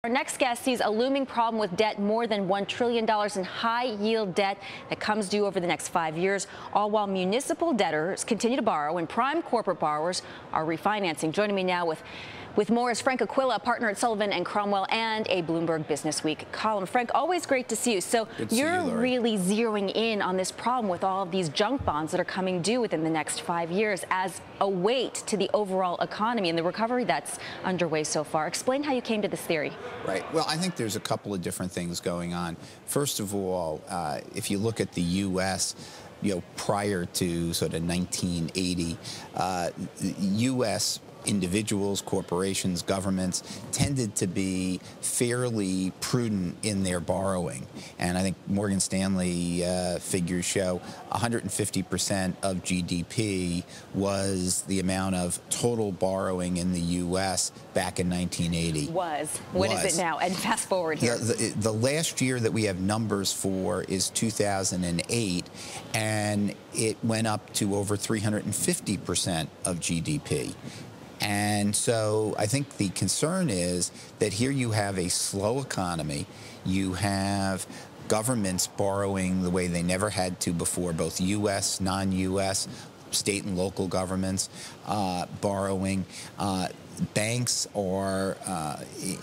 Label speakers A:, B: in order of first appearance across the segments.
A: Our next guest sees a looming problem with debt, more than $1 trillion in high-yield debt that comes due over the next 5 years, all while municipal debtors continue to borrow and prime corporate borrowers are refinancing. Joining me now with more is Frank Aquila, partner at Sullivan Cromwell and a Bloomberg Business Week column. Frank, always great to see you. So you're really zeroing in on this problem with all of these junk bonds that are coming due within the next 5 years as a weight to the overall economy and the recovery that's underway so far. Explain how you came to this theory.
B: Right. Well, I think there's a couple of different things going on. First of all, if you look at the U.S., prior to sort of 1980, U.S. individuals, corporations, governments tended to be fairly prudent in their borrowing. And I think Morgan Stanley figures show 150% of GDP was the amount of total borrowing in the U.S. back in 1980.
A: What is it now? And fast forward here.
B: The last year that we have numbers for is 2008, and it went up to over 350% of GDP. And so I think the concern is that here you have a slow economy, you have governments borrowing the way they never had to before, both U.S., non-U.S., state and local governments borrowing. Banks are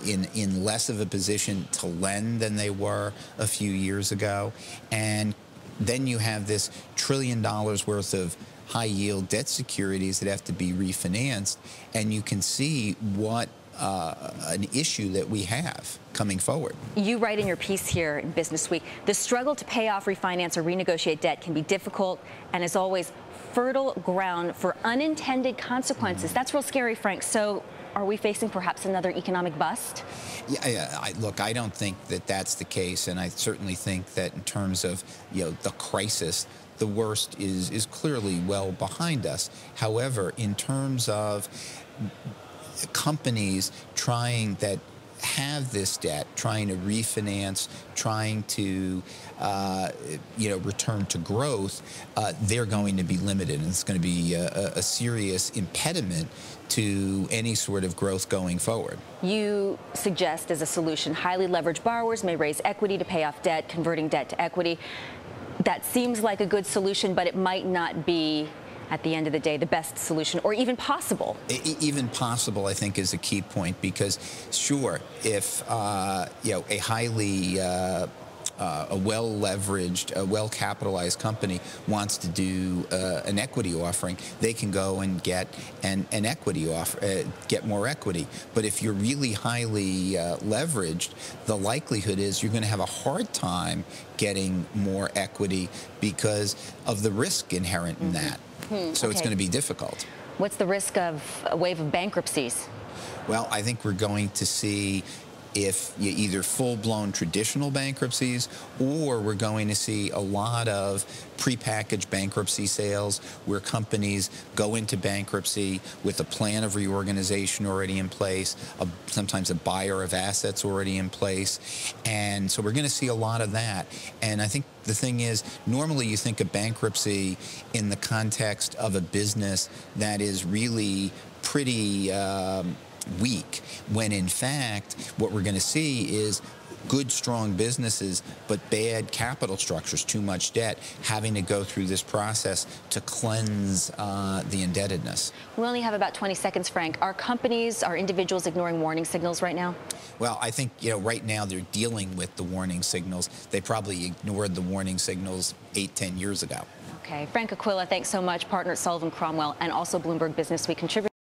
B: in less of a position to lend than they were a few years ago. And then you have this $1 trillion worth of high-yield debt securities that have to be refinanced, and you can see what an issue that we have coming forward.
A: You write in your piece here in Business Week, the struggle to pay off, refinance, or renegotiate debt can be difficult and is always fertile ground for unintended consequences. That's real scary, Frank. So are we facing perhaps another economic bust?
B: Look, I don't think that that's the case, and I certainly think that in terms of the crisis, the worst is clearly well behind us. However, in terms of companies that have this debt, trying to refinance, trying to return to growth, they're going to be limited, and it's going to be a serious impediment to any sort of growth going forward.
A: You suggest as a solution, highly leveraged borrowers may raise equity to pay off debt, converting debt to equity. That seems like a good solution, but it might not be, at the end of the day, the best solution, or even possible.
B: Even possible, I think, is a key point, because, sure, if a highly a well-leveraged, well-capitalized company wants to do an equity offering, they can go and get an equity offer, get more equity. But if you're really highly leveraged, the likelihood is you're going to have a hard time getting more equity because of the risk inherent in that. So it's going to be difficult.
A: What's the risk of a wave of bankruptcies?
B: Well, I think we're going to see either full-blown traditional bankruptcies, or we're going to see a lot of prepackaged bankruptcy sales where companies go into bankruptcy with a plan of reorganization already in place, sometimes a buyer of assets already in place. And so we're going to see a lot of that. And I think the thing is, normally you think of bankruptcy in the context of a business that is really pretty weak, when in fact what we're going to see is good, strong businesses, but bad capital structures, too much debt, having to go through this process to cleanse the indebtedness.
A: We only have about 20 seconds, Frank. Are companies, are individuals ignoring warning signals right now?
B: Well, I think, right now they're dealing with the warning signals. They probably ignored the warning signals 8-10 years ago.
A: Okay. Frank Aquila, thanks so much, partner at Sullivan Cromwell and also Bloomberg Business Week contributor.